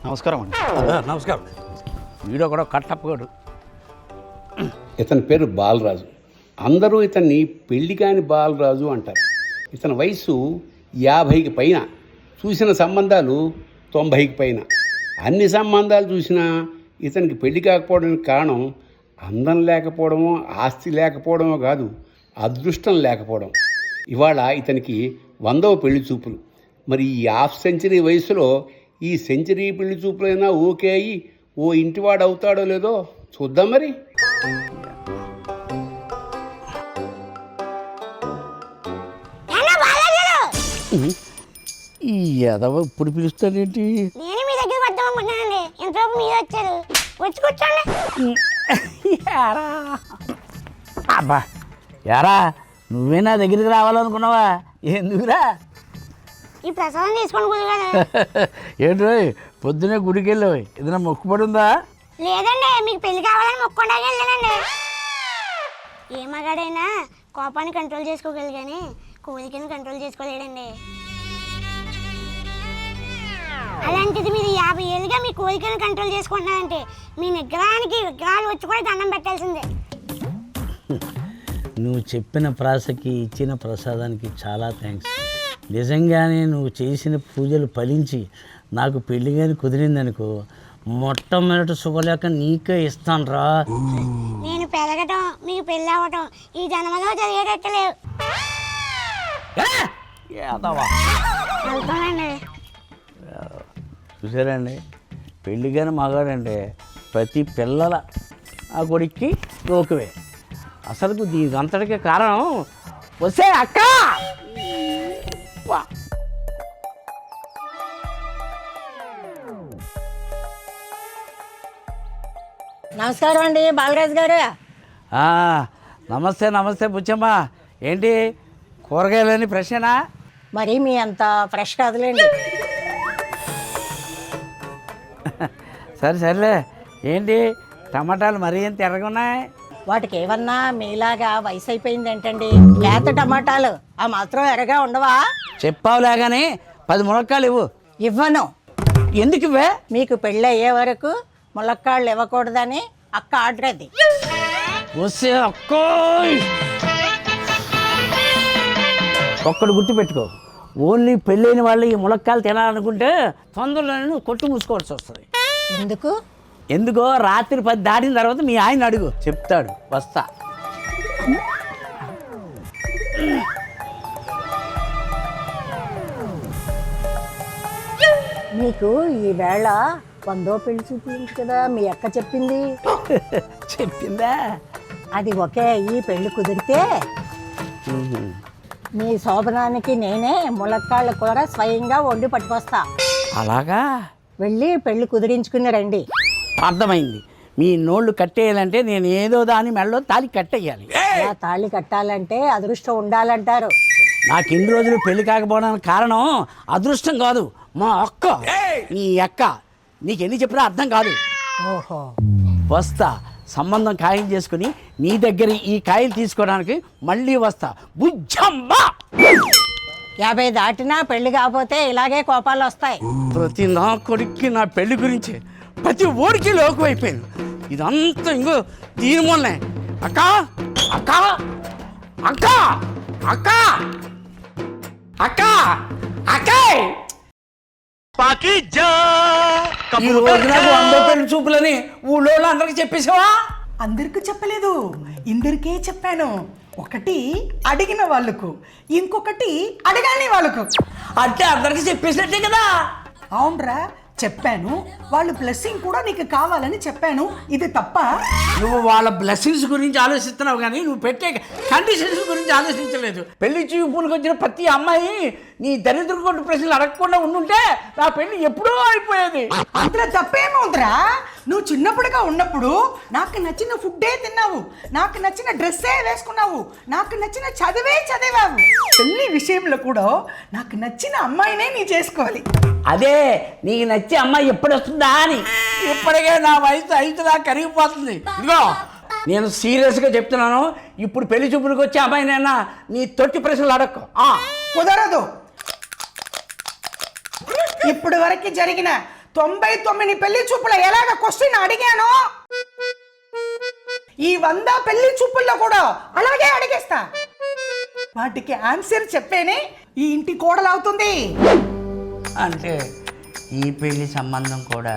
నమస్కారం అండి. నమస్కారం. వీడో కూడా కట్టప్పగాడు. ఇతని పేరు బాలరాజు. అందరూ ఇతన్ని పెళ్లి కాని బాలరాజు అంటారు. ఇతని వయసు 50కి పైన, చూసిన సంబంధాలు 90కి పైన. అన్ని సంబంధాలు చూసినా ఇతనికి పెళ్లి కాకపోవడానికి కారణం అందం లేకపోవడమో ఆస్తి లేకపోవడమో కాదు, అదృష్టం లేకపోవడం. ఇవాళ ఇతనికి 100వ పెళ్లి చూపులు. మరి ఈ హాఫ్ సెంచరీ వయసులో ఈ సెంచరీ పెళ్లి చూపులైనా ఓకే అయ్యి ఓ ఇంటివాడు అవుతాడో లేదో చూద్దాం. మరి ఈ ఎదవ ఇప్పుడు పిలుస్తాడేంటి? నేను మీ దగ్గర వద్దాం అనుకుంటున్నానండి. ఇంతలోపు మీరు వచ్చారు. వచ్చి కూర్చోండి. అబ్బా యారా, నువ్వే నా దగ్గరికి రావాలనుకున్నావా? ఎందుకురా? ఈ ప్రసాదం తీసుకోండి గురుగారు. ఏంటో పొద్దునే గుడికి వెళ్ళావు, ఏదైనా మొక్కుబడి ఉందా? లేదండి, మీకు పెళ్లి కావాలని మొక్కుండా వెళ్ళానండి. ఏ మగాడైనా కోపాన్ని కంట్రోల్ చేసుకోగలిగాని కోరికను కంట్రోల్ చేసుకోలేడండి. అలాంటిది మీరు 50 ఏళ్ళుగా మీ కోరికను కంట్రోల్ చేసుకుంటున్నారంటే మీ నిగ్రహానికి విగ్రహాలు వచ్చి కూడా దండం పెట్టాల్సిందే. నువ్వు చెప్పిన ప్రాసకి, ఇచ్చిన ప్రసాదానికి చాలా థ్యాంక్స్. నిజంగానే నువ్వు చేసిన పూజలు ఫలించి నాకు పెళ్లి కానీ కుదిరిందనుకో, మొట్టమొదటి శుభలేఖ నీకే ఇస్తాను రా. నేను పెరగటం, మీకు పెళ్ళి అవ్వటం ఈ జన్మలో జరిగేటట్లేదు. వెళ్తానండి. చూసారండి, పెళ్లి కానీ మగాడంటే ప్రతి పిల్లల ఆ కొడుక్కి లోకువే. అసలు దీనికి అంతటికి కారణం వస్తే అక్క. నమస్కారం అండి బాలరాజు గారు. నమస్తే నమస్తే బుచ్చమ్మ. ఏంటి కూరగాయలని ఫ్రెషేనా? మరి మీ అంత ఫ్రెష్ కాదులేండి. సరే సరేలే. ఏంటి టమాటాలు మరీ ఎంత ఎర్రగున్నాయి? వాటికి ఏమన్నా మీలాగా వయసు అయిపోయింది ఏంటండి? లేత టమాటాలు ఆ మాత్రం ఎర్రగా ఉండవా? చెప్పావులే కానీ 10 ములక్కాయలు ఇవ్వు. ఇవ్వను. ఎందుకు ఇవ్వే? మీకు పెళ్ళి అయ్యే వరకు ములక్కాళ్ళు ఇవ్వకూడదని అక్క ఆర్డర్. అది వస్తే అక్కో ఒక్కడు గుర్తుపెట్టుకో, ఓన్లీ పెళ్ళైన వాళ్ళు ఈ ములక్కాయలు తినాలనుకుంటే తొందరలో కొట్టు మూసుకోవాల్సి వస్తుంది. ఎందుకు? ఎందుకో రాత్రి 10 దాటిన తర్వాత మీ ఆయన అడుగు, చెప్తాడు. వస్తా. మీకు ఈ వేళ 100వ పెళ్లి చూపించు కదా మీ అక్క చెప్పింది. చెప్పిందా? అది ఒకే ఈ పెళ్లి కుదిరితే మీ శోభనానికి నేనే ములక్కాళ్ళ కూర స్వయంగా వండి పట్టుకొస్తా. అలాగా? వెళ్ళి పెళ్లి కుదిరించుకుని రండి. అర్థమైంది. మీ నోళ్ళు కట్టేయాలంటే నేను ఏదో దాని మెడలో తాళి కట్టేయాలి. అలా తాళి కట్టాలంటే అదృష్టం ఉండాలంటారు. నాకు ఇన్ని రోజులు పెళ్లి కాకపోవడానికి కారణం అదృష్టం కాదు, మా అక్క. నీ అక్క నీకు ఎన్ని చెప్పినా అర్థం కాదు. ఓహో. వస్తా, సంబంధం ఖాయం చేసుకుని నీ దగ్గర ఈ కాయలు తీసుకోవడానికి మళ్ళీ వస్తా. బుజ్జమ్మా, 50 దాటినా పెళ్లి కాకపోతే ఇలాగే కోపాలు వస్తాయి. ప్రతి నా కొడుక్కి నా పెళ్లి గురించి ప్రతి ఓడికి లోకు అయిపోయింది. ఇదంతా ఇంకో దీని మొన్నే. అక్క అక్క అక్క అక్క అక్క అక్క ఈ రోజు నాకు 100 పెళ్లి చూపులని ఊళ్ళో అందరికి చెప్పేసావా? అందరికీ చెప్పలేదు, ఇందరికే చెప్పాను. ఒకటి అడిగిన వాళ్ళకు, ఇంకొకటి అడగాని వాళ్ళకు. అంటే అందరికి చెప్పేసినట్టే కదా. అవునరా, చెప్పాను, వాళ్ళు బ్లెస్సింగ్ కూడా నీకు కావాలని చెప్పాను. ఇది తప్ప? నువ్వు వాళ్ళ బ్లెస్సింగ్స్ గురించి ఆలోచిస్తున్నావు కానీ నువ్వు పెట్టే కండిషన్స్ గురించి ఆలోచించలేదు. పెళ్లి చూపులకు వచ్చిన ప్రతి అమ్మాయి నీ దరిద్ర కొట్టు ప్రశ్నలు అడగకుండా ఉండుంటే నా పెళ్లి ఎప్పుడూ అయిపోయేది. అందులో తప్పేమవుతురా? నువ్వు చిన్నప్పుడుగా ఉన్నప్పుడు నాకు నచ్చిన ఫుడ్డే తిన్నావు, నాకు నచ్చిన డ్రెస్సే వేసుకున్నావు, నాకు నచ్చిన చదివే చదివావు. పెళ్లి విషయంలో కూడా నాకు నచ్చిన అమ్మాయినే నీ చేసుకోవాలి. అదే నీకు నచ్చే అమ్మాయి ఎప్పుడు వస్తుందా అని. ఇప్పటికే నా వయసు 5 దాకా కరిగిపోతుంది. ఇదిగో నేను సీరియస్గా చెప్తున్నాను, ఇప్పుడు పెళ్లి చూపులకు వచ్చే అమ్మాయినైనా నీ తొట్టి ప్రశ్నలు అడక్కు. కుదరదు. ఇప్పుడు వరకు జరిగిన 99 పెళ్లి చూపుల ఎలాగ క్వశ్చన్ అడిగానో ఈ 100 పెళ్లి చూపుల్లో కూడా అలాగే అడిగేస్తా. వాటికి ఆన్సర్ చెప్పేనే ఈ ఇంటి కోడలవుతుంది. అంటే ఈ పెళ్లి సంబంధం కూడా